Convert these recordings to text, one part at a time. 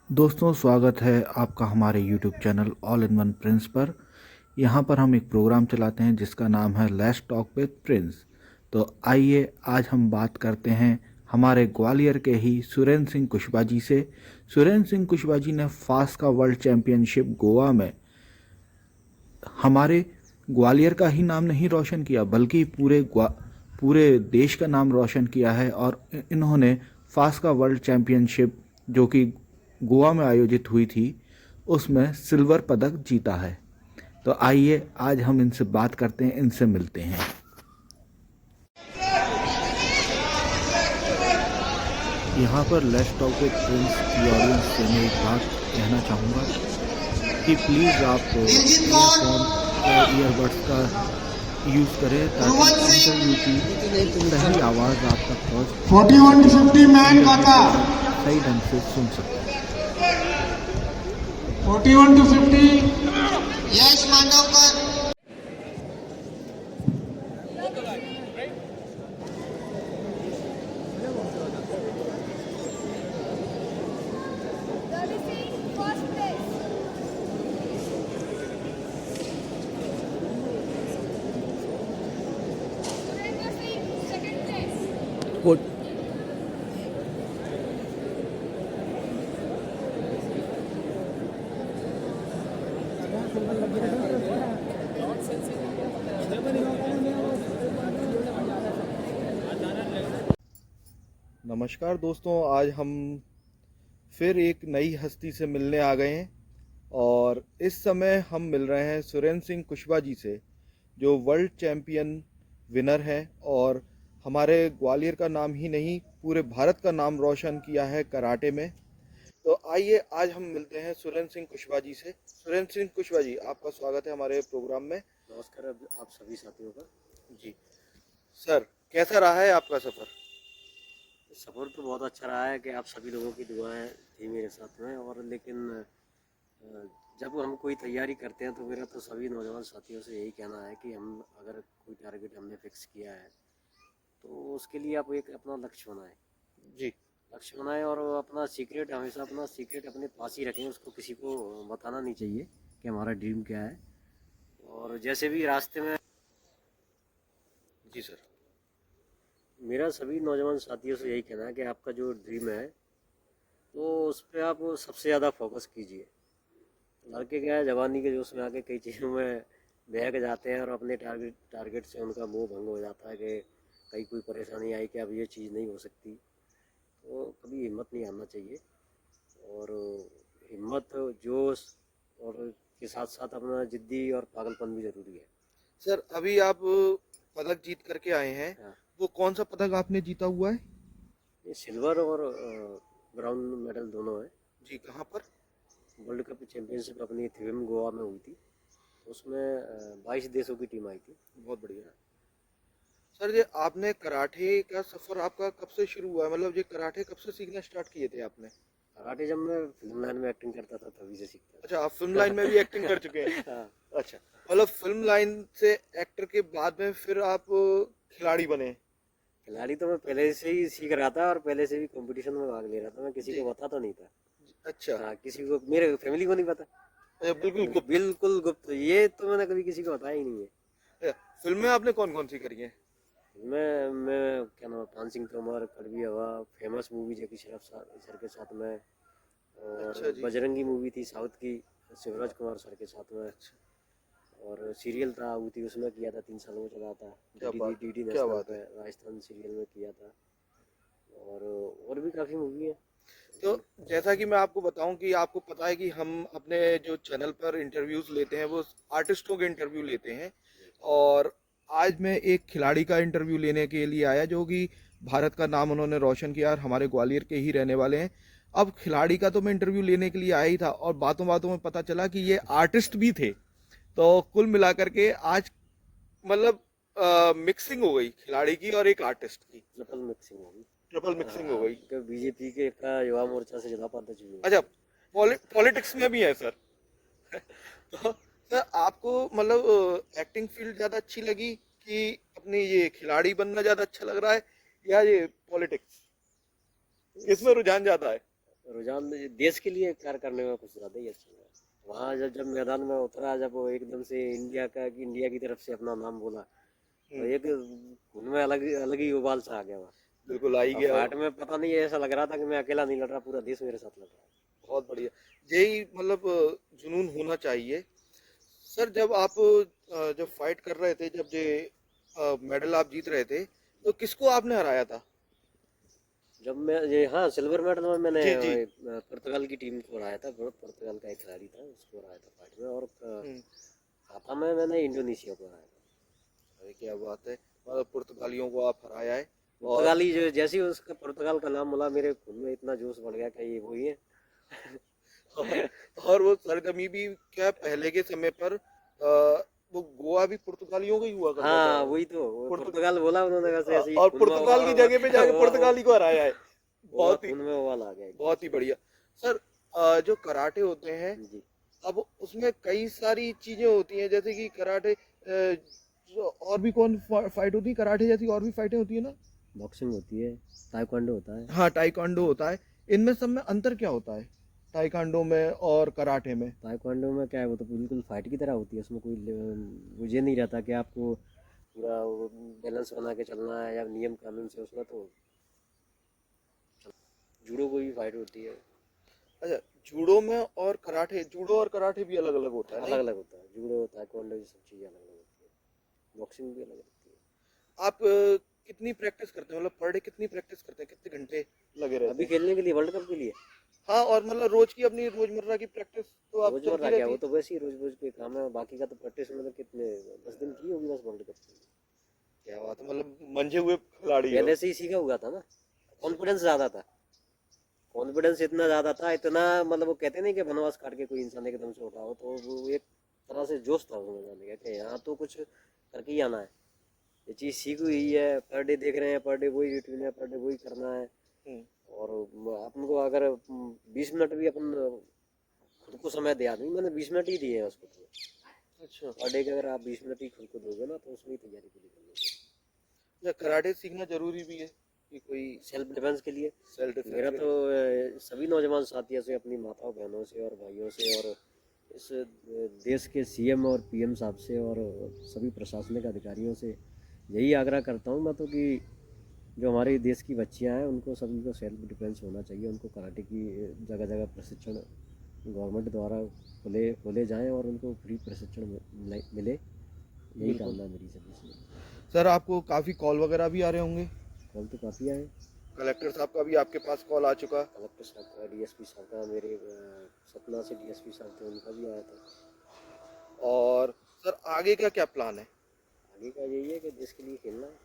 दोस्तों, स्वागत है आपका हमारे YouTube channel all in one Prince पर। यहाँ पर हम एक प्रोग्राम चलाते हैं जिसका नाम है लेट्स टॉक विद प्रिंस। तो आइए आज हम बात करते हैं हमारे ग्वालियर के ही सुरेंद्र सिंह कुशवाहा जी से। सुरेंद्र सिंह कुशवाहा जी ने फास्ट का वर्ल्ड चैंपियनशिप गोवा में हमारे ग्वालियर का ही नाम नहीं रोशन किया बल्कि पूरे देश का नाम रोशन किया है। और इन्होंने फास्ट का वर्ल्ड चैंपियनशिप जो कि गोवा में आयोजित हुई थी उसमें सिल्वर पदक जीता है। तो आइए आज हम इनसे बात करते हैं, इनसे मिलते हैं। यहाँ पर लेट्स टॉक विद प्रिंस की ऑडियंस से मैं एक बात कहना चाहूँगा कि प्लीज़ आप ईयरफोन या ईयरबड्स का यूज़ करें ताकि इंटरव्यू की सही आवाज़ आप तक पहुँच 41 to 50 मैन काका सही ढंग से सुन सकें। 41 to 50 यश मांडवकर। वो नमस्कार दोस्तों, आज हम फिर एक नई हस्ती से मिलने आ गए हैं और इस समय हम मिल रहे हैं सुरेंद्र सिंह कुशवाहा जी से जो वर्ल्ड चैंपियन विनर हैं और हमारे ग्वालियर का नाम ही नहीं पूरे भारत का नाम रोशन किया है कराटे में। तो आइए आज हम मिलते हैं सुरेंद्र सिंह कुशवाहा जी से। सुरेंद्र सिंह कुशवाहा जी, आपका स्वागत है हमारे प्रोग्राम में। नमस्कार आप सभी साथियों का। जी सर, कैसा रहा है आपका सफ़र? सफ़र तो बहुत अच्छा रहा है कि आप सभी लोगों की दुआएं थी मेरे साथ में। और लेकिन जब हम कोई तैयारी करते हैं तो मेरा तो सभी नौजवान साथियों से यही कहना है कि हम अगर कोई टारगेट हमने फिक्स किया है तो उसके लिए आप एक अपना लक्ष्य बनाएं। जी, लक्ष्य बनाएं और अपना सीक्रेट हमेशा अपना सीक्रेट अपने पास ही रखें, उसको किसी को बताना नहीं चाहिए कि हमारा ड्रीम क्या है। और जैसे भी रास्ते में जी सर। मेरा सभी नौजवान साथियों से यही कहना है कि आपका जो ड्रीम है तो उस पर आप सबसे ज़्यादा फोकस कीजिए। लड़के क्या है, जवानी के जोश में आके कई चीज़ों में बहक जाते हैं और अपने टारगेट से उनका मोह भंग हो जाता है कि कहीं कोई परेशानी आई कि अब ये चीज़ नहीं हो सकती। तो कभी हिम्मत नहीं हारना चाहिए और हिम्मत, जोश और के साथ साथ अपना जिद्दी और पागलपन भी ज़रूरी है। सर, अभी आप पदक जीत करके आए हैं, हाँ, वो कौन सा पदक आपने जीता हुआ है? ये सिल्वर और ब्राउन मेडल दोनों है। जी, कहाँ पर? वर्ल्ड कप चैंपियनशिप अपनी थिविम गोवा में हुई थी। उसमें 22 देशों की टीम आई थी। बहुत बढ़िया। सर, ये आपने कराटे का सफ़र आपका कब से शुरू हुआ है? मतलब ये कराटे कब से सीखना स्टार्ट किए थे आपने? कराटे जब मैं फिल्म लाइन में एक्टिंग करता था तभी से सीखता अच्छा, आप फिल्म लाइन में भी एक्टिंग कर चुके हैं। था। हाँ, अच्छा, मतलब फिल्म लाइन से एक्टर के बाद में फिर आप खिलाड़ी बने? खिलाड़ी तो मैं पहले से ही सीख रहा था और पहले से भी कंपटीशन में भाग ले रहा था। मैं किसी जी। को बताता नहीं था। अच्छा। हाँ, किसी को, मेरे फैमिली को नहीं पता। अच्छा, बिल्कुल गुप्त। बिल्कुल गुप्त, ये तो मैंने कभी किसी को बताया ही नहीं है। अच्छा, फिल्में आपने कौन कौन सी करी हैं? मैं क्या नाम है, पान सिंह तोमर, कड़वी हवा, फेमस मूवी जैकी श्रॉफ सर के साथ में, अच्छा और जी। बजरंगी मूवी थी साउथ की शिवराज कुमार सर के साथ में, अच्छा, और सीरियल था वो थी उसमें किया था, 3 सालों में चला था। क्या बात है, डीडी क्या नेशनल बात है। पे राजस्थान सीरियल में किया था। और भी काफ़ी मूवी है। तो जैसा कि मैं आपको बताऊं कि आपको पता है कि हम अपने जो चैनल पर इंटरव्यूज़ लेते हैं वो आर्टिस्टों के इंटरव्यू लेते हैं। और आज मैं एक खिलाड़ी का इंटरव्यू लेने के लिए आया जो कि भारत का नाम उन्होंने रोशन किया और हमारे ग्वालियर के ही रहने वाले हैं। अब खिलाड़ी का तो मैं इंटरव्यू लेने के लिए आया ही था और बातों बातों में पता चला कि ये आर्टिस्ट भी थे। तो कुल मिलाकर के आज मतलब मिक्सिंग हो गई खिलाड़ी की और एक आर्टिस्ट की। ट्रिपल मिक्सिंग होगी। ट्रिपल मिक्सिंग हो गई। बीजेपी के का युवा मोर्चा से जिला उपाध्यक्ष भी अच्छा, है। पॉलिटिक्स में भी है सर। तो सर, आपको मतलब एक्टिंग फील्ड ज़्यादा अच्छी लगी कि अपनी ये खिलाड़ी बनना ज़्यादा अच्छा लग रहा है या ये पॉलिटिक्स? किसमें रुझान ज़्यादा है? रुझान देश के लिए कार्य करने में कुछ ज़्यादा ही अच्छा लगा। वहाँ जब मैदान में उतरा, जब वो एकदम से इंडिया की तरफ से अपना नाम बोला, तो एक खून में अलग अलग ही उबाल सा आ गया वहाँ। बिल्कुल आ ही और गया। फाइट में पता नहीं ऐसा लग रहा था कि मैं अकेला नहीं लड़ रहा, पूरा देश मेरे साथ लड़ रहा है। बहुत बढ़िया, यही मतलब जुनून होना चाहिए। सर जब आप जब फाइट कर रहे थे, जब ये मेडल आप जीत रहे थे, तो किसको आपने हराया था? जब मैं ये हाँ सिल्वर मेडल में मैंने जी जी। पुर्तगाल की टीम को हराया था। पुर्तगाल का एक खिलाड़ी था, उसको हराया था फाइट में। और हम्म, खाता में मैंने इंडोनेशिया को हराया था। अरे क्या बात है, मतलब पुर्तगालियों को आप हराया है। और पुर्तगाली जो जैसे ही उसका पुर्तगाल का नाम बोला, मेरे खून में इतना जोश बढ़ गया कि ये वही है। और वो सरजमी भी क्या पहले के समय पर वो गोवा भी पुर्तगालियों का ही हुआ करता हाँ था। वही तो, वो पुर्त- पुर्तगाल बोला उन्होंने, वैसे ऐसे ही और खून में पुर्तगाल की जगह पे जाके पुर्तगाली को हराया है। बहुत ही खून में उबाल आ गया एकदम बहुत ही से। बढ़िया। सर जो कराटे होते हैं, जी अब उसमें कई सारी चीजें होती हैं, जैसे कि कराटे और भी कौन फाइट होती है कराटे जैसी, और भी फाइटें होती है ना? बॉक्सिंग होती है, ताइक्वांडो होता है। हाँ, टाइकांडो होता है। इनमें सब में अंतर क्या होता है, टाइकांडो में और कराटे में? ताइक्वांडो में क्या है, वो तो बिल्कुल फाइट की तरह होती है। उसमें कोई मुझे नहीं रहता कि आपको पूरा बैलेंस बना के चलना है या नियम कानून से। उसमें तो जूडो कोई भी फाइट होती है, अच्छा, जूडो में और कराटे, जूडो और कराटे भी अलग अलग होता है अलग नहीं? अलग होता है। जूडो ताइक्वांडो ये सब चीज़ें अलग अलग होती है, बॉक्सिंग भी अलग होती है। आप कितनी प्रैक्टिस करते हैं, मतलब पर डे कितनी प्रैक्टिस करते हैं, कितने घंटे लगे रहते अभी हैं? खेलने के लिए, वर्ल्ड कप के लिए हाँ, और मतलब रोज की अपनी रोजमर्रा की प्रैक्टिस तो आप रोजमर्रा चलती क्या, रहती वो है? तो वैसे ही रोज रोज के काम है। बाकी का तो प्रैक्टिस मतलब कितने 10 दिन की होगी बस वर्ल्ड कप के लिए। क्या बात है, मतलब मंझे हुए खिलाड़ी हो। पहले से ही सीखा हुआ था ना, कॉन्फिडेंस ज़्यादा था। कॉन्फिडेंस इतना ज़्यादा था, इतना मतलब वो कहते नहीं कि वनवास काट के कोई इंसान एकदम से उठा हो, तो वो एक तरह से जोश था उसमें जाने का कि यहाँ तो कुछ करके ही आना है। ये चीज़ सीख हुई है, पर डे देख रहे हैं, पर डे वही रूटीन है, पर डे वही करना है। हम्म, और अपन को अगर 20 मिनट भी अपन खुद को समय दे, आदमी मैंने 20 मिनट ही दिए हैं उसको तो। अच्छा। पर डे के अगर आप 20 मिनट ही खुद को दोगे ना, तो उसमें ही तैयारी पूरी कर लेंगे। या कराटे सीखना जरूरी भी है कि कोई सेल्फ डिफेंस के लिए सेल्फ मेरा डिफेंस? तो सभी नौजवान साथियों से, अपनी माताओं बहनों से और भाइयों से, और इस देश के सीएम और पीएम साहब से, और सभी प्रशासनिक अधिकारियों से यही आग्रह करता हूँ मैं तो कि जो हमारे देश की बच्चियाँ हैं, उनको सभी को सेल्फ डिफेंस होना चाहिए। उनको कराटे की जगह जगह प्रशिक्षण गवर्नमेंट द्वारा खोले जाएँ और उनको फ्री प्रशिक्षण मिले। यही बिल्कुल। कामना मेरी सभी से। सर आपको काफी कॉल वगैरह भी आ रहे होंगे, कॉल तो काफ़ी आए, कलेक्टर साहब का भी आपके पास कॉल आ चुका? कलेक्टर साहब का, डीएसपी साहब का, मेरे सतना से डीएसपी साहब थे, उनका भी आया था। और सर आगे का क्या प्लान है? आगे का यही है कि देश के लिए खेलना है।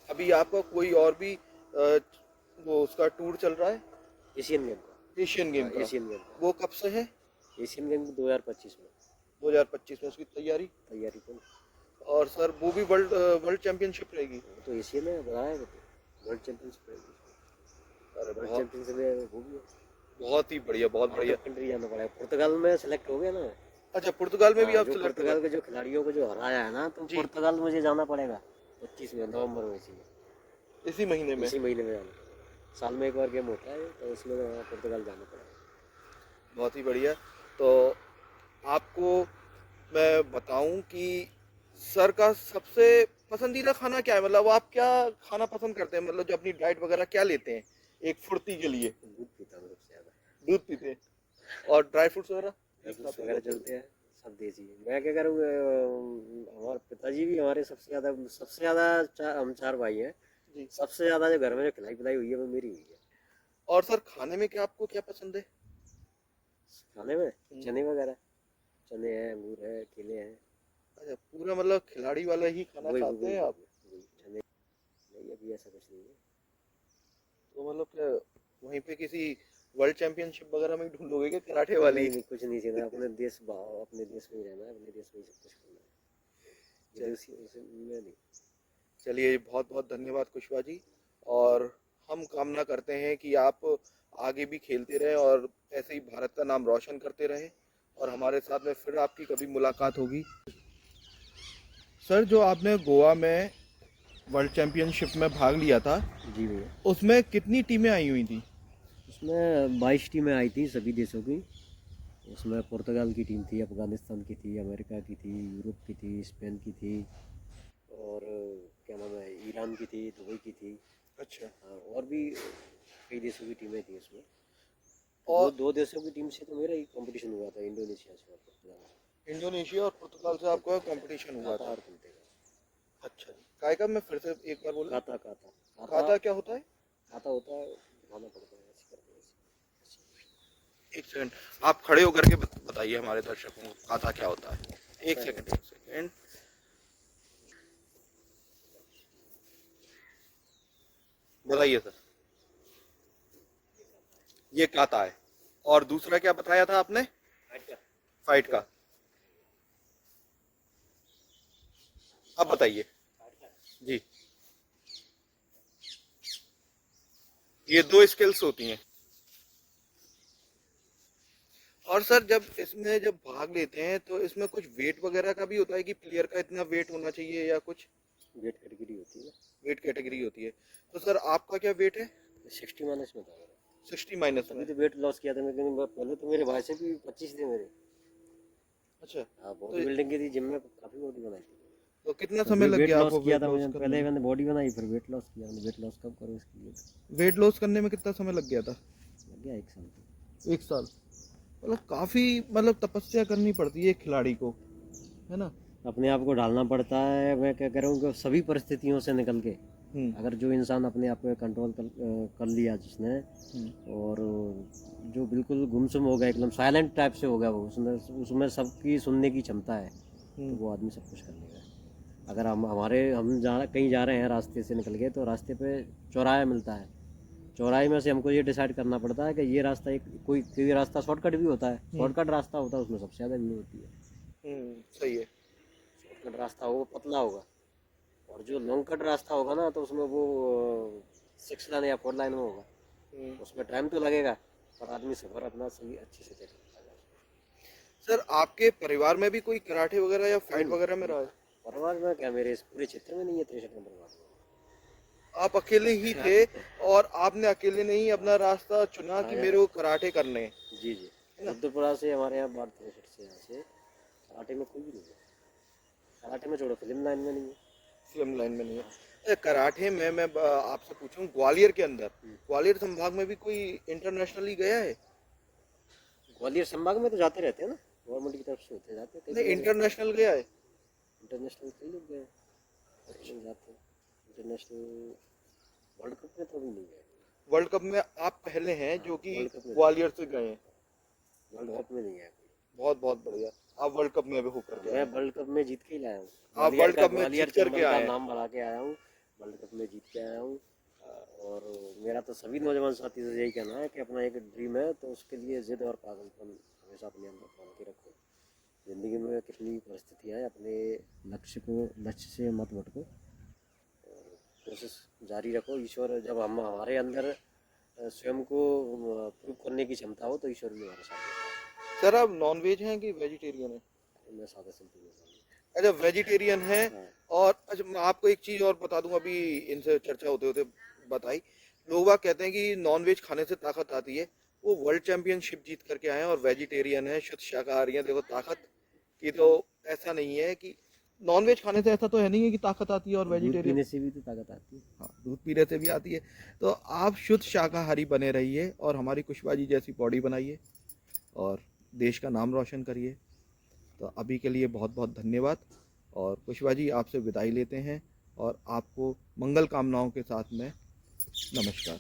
अभी आपका कोई और भी वो उसका टूर चल रहा है, एशियन गेम का, एशियन गेम का? एशियन गेम का, वो कब से है? एशियन गेम 2025 में 2025 में उसकी तैयारी? तैयारी तो। और सर वो भी वर्ल्ड वर्ल्ड चैंपियनशिप रहेगी? वो तो एशियन में बताया है, वो तो वर्ल्ड चैंपियनशिप रहेगी। अरे वर्ल्ड बहुत चैंपियनशिप में वो भी है, बहुत ही बढ़िया, बहुत बढ़िया। कंट्री जाना पड़ेगा। पुर्तगाल में सेलेक्ट हो गया ना। अच्छा, पुर्तगाल में भी हाँ, आप जो सिलेक्ट हो पुर्तगाल गए? के जो खिलाड़ियों को जो हराया है ना, तो जी। पुर्तगाल मुझे जाना पड़ेगा 25 में, नवंबर में, इसी महीने में? इसी महीने में जाना। साल में एक बार गेम होता है, तो उसमें पुर्तगाल जाना पड़ेगा। बहुत ही बढ़िया। तो आपको मैं बताऊं कि सर का सबसे पसंदीदा खाना क्या है, मतलब आप क्या खाना पसंद करते हैं, मतलब जो अपनी डाइट वगैरह क्या लेते हैं एक फुर्ती के लिए? दूध पीता हूँ सबसे ज़्यादा, दूध पीते हैं? और ड्राई फ्रूट्स वगैरह? फ्रूट्स वगैरह चलते हैं, सब देसी है। मैं क्या करूँ, हमारे पिताजी भी हमारे सबसे ज़्यादा हम 4 भाई हैं। जी। सबसे ज़्यादा जो घर में जो खिलाई पिलाई हुई है, वो मेरी हुई है। और सर खाने में क्या आपको क्या पसंद है? खाने में चने वगैरह, चने हैं, अंगूर है, केले हैं। अच्छा, पूरा मतलब खिलाड़ी वाला ही खाना वही खाते हैं आप? वही चने, नहीं अभी ऐसा कुछ नहीं है। तो मतलब क्या वहीं पे किसी वर्ल्ड चैंपियनशिप वगैरह में ही ढूंढोगे क्या कराटे वाली? नहीं नहीं, कुछ नहीं चाहिए। अपने देश अपने देश में ही रहना है, अपने देश में ही सब कुछ करना है, विदेशी में नहीं। चलिए, बहुत बहुत धन्यवाद कुशवाहा जी, और हम कामना करते हैं कि आप आगे भी खेलते रहें और ऐसे ही भारत का नाम रोशन करते रहें, और हमारे साथ में फिर आपकी कभी मुलाकात होगी। सर जो आपने गोवा में वर्ल्ड चैंपियनशिप में भाग लिया था, जी भैया, उसमें कितनी टीमें आई हुई थी? उसमें 22 टीमें आई थी सभी देशों की। उसमें पुर्तगाल की टीम थी, अफ़गानिस्तान की थी, अमेरिका की थी, यूरोप की थी, स्पेन की थी, और क्या नाम है, ईरान की थी, दुबई की थी। अच्छा। हाँ, और भी कई देशों की टीमें थी उसमें। और दो देशों की टीम से तो मेरा ही कंपटीशन हुआ था, इंडोनेशिया से और पुर्तगाल से। इंडोनेशिया और पुर्तगाल से आपका कंपटीशन हुआ काता था। और कुंते का। अच्छा जी, काय का मैं फिर से एक बार बोला। काता काता खाता क्या होता है? काता होता है, दिखाना पड़ता है ऐसे करके ऐसे। एक सेकंड, आप खड़े होकर के बताइए हमारे दर्शकों को खाता क्या होता है। एक सेकंड, एक सेकंड। बताइए सर। ये काता है। और दूसरा क्या बताया था आपने? फाइट का। अब बताइए जी। ये दो स्किल्स होती हैं। और सर जब भाग लेते हैं तो इसमें कुछ वेट वगैरह का भी होता है कि प्लेयर का इतना वेट होना चाहिए या कुछ वेट कैटेगरी होती है। वेट कैटेगरी होती है। तो सर आपका क्या वेट है? 60 माइनस में था मेरा। 60 माइनस तभी में। तो वेट लॉस किया था मैं, लेकिन पहले तो मेरे भाई से भी 25 थे मेरे। अच्छा। हाँ, तो बॉडी बिल्डिंग की थी, जिम में काफ़ी बॉडी बनाई थी। तो कितना तो समय लग वेट गया लॉस आपको किया वेट था लॉस मैंने, करने पहले में? मैंने बॉडी बनाई फिर वेट लॉस किया। मैंने वेट लॉस कब करूँ इसके लिए वेट लॉस करने में कितना समय लग गया था? लग गया 1 साल तो। 1 साल। मतलब काफी, मतलब तपस्या करनी पड़ती है एक खिलाड़ी को, है ना? अपने आप को ढालना पड़ता है। मैं क्या कह रहा हूँ कि सभी परिस्थितियों से निकल के, अगर जो इंसान अपने आप को कंट्रोल कर लिया जिसने, और जो बिल्कुल गुमसुम हो गया, एकदम साइलेंट टाइप से हो गया वो, उसमें सबकी सुनने की क्षमता है, तो वो आदमी सब कुछ कर लेगा। अगर हम कहीं जा रहे हैं, रास्ते से निकल गए, तो रास्ते पे चौराहा मिलता है, चौराहे में से हमको ये डिसाइड करना पड़ता है कि ये रास्ता, एक कोई रास्ता शॉर्टकट भी होता है, शॉर्टकट रास्ता होता है उसमें सबसे ज़्यादा भीड़ होती है। सही है। शॉर्टकट रास्ता हो वो पतला होगा, और जो लॉन्ग कट रास्ता होगा ना, तो उसमें वो 6 लाइन या 4 लाइन में होगा। उसमें टाइम तो लगेगा, पर आदमी सफर अपना सही अच्छे से तय करता है। सर आपके परिवार में भी कोई कराटे वगैरह या फाइट नहीं, वगैरह में रहा है? परिवार में क्या, मेरे इस पूरे क्षेत्र में नहीं है 63 नंबर वार्ड में। आप अकेले ही थे और आपने अकेले नहीं अपना रास्ता चुना कि मेरे को कराटे करने हैं। जी जी, रुद्रपुरा से हमारे यहाँ वार्ड 63 से, यहाँ से कराटे में कोई भी नहीं है। कराटे में छोड़ो, फिल्म लाइन में नहीं है। फिल्म लाइन में नहीं है। कराटे में मैं आपसे पूछूं, ग्वालियर के अंदर, ग्वालियर संभाग में भी कोई इंटरनेशनली गया है? ग्वालियर संभाग में तो जाते रहते हैं ना, गवर्नमेंट की तरफ से होते जाते हैं। नहीं, इंटरनेशनल गया है? इंटरनेशनल कई लोग गए, जाते हैं इंटरनेशनल। वर्ल्ड कप में तो अभी नहीं गए। वर्ल्ड कप में आप पहले हैं जो कि वर्ल्ड कप में ग्वालियर से गए हैं। वर्ल्ड कप में नहीं गया कोई। बहुत बहुत बढ़िया। आप वर्ल्ड कप में भी होकर के मैं आए। वर्ल्ड कप में जीत के ही लाया हूँ। आप वर्ल्ड कप में ग्वालियर जीत करके चंबल का आए हैं। नाम बढ़ा के आया हूँ, वर्ल्ड कप में जीत के आया हूँ। और मेरा तो सभी नौजवान साथी से यही कहना है कि अपना एक ड्रीम है, तो उसके लिए जिद और पागलपन हमेशा अपने अंदर बांध के रखो। ज़िंदगी में कितनी परिस्थितियाँ हैं, अपने लक्ष्य से मत भटको, और कोशिश जारी रखो। ईश्वर, जब हमारे अंदर स्वयं को प्रूव करने की क्षमता हो, तो ईश्वर भी हमारे साथ होता है। सर आप नॉन वेज हैं कि वेजिटेरियन हैं? मैं सादा सिंपल इंसान हूँ। अच्छा, वेजिटेरियन है। हाँ। और अच्छा, मैं आपको एक चीज और बता दूं, अभी इनसे चर्चा होते होते बताई। लोग बाग कहते हैं कि नॉन वेज खाने से ताकत आती है। वो वर्ल्ड चैंपियनशिप जीत करके आए हैं और वेजिटेरियन है, शुद्ध शाकाहारी हैं। देखो ताकत की तो ऐसा नहीं है कि नॉन वेज खाने से ऐसा तो है नहीं है कि ताकत आती है और दूध वेजिटेरियन। पीने से भी तो ताकत आती है। हाँ, दूध पीने से भी आती है। तो आप शुद्ध शाकाहारी बने रहिए और हमारी कुशवा जी जैसी बॉडी बनाइए और देश का नाम रोशन करिए। तो अभी के लिए बहुत बहुत धन्यवाद। और कुशवा जी आपसे विदाई लेते हैं और आपको मंगल कामनाओं के साथ में नमस्कार।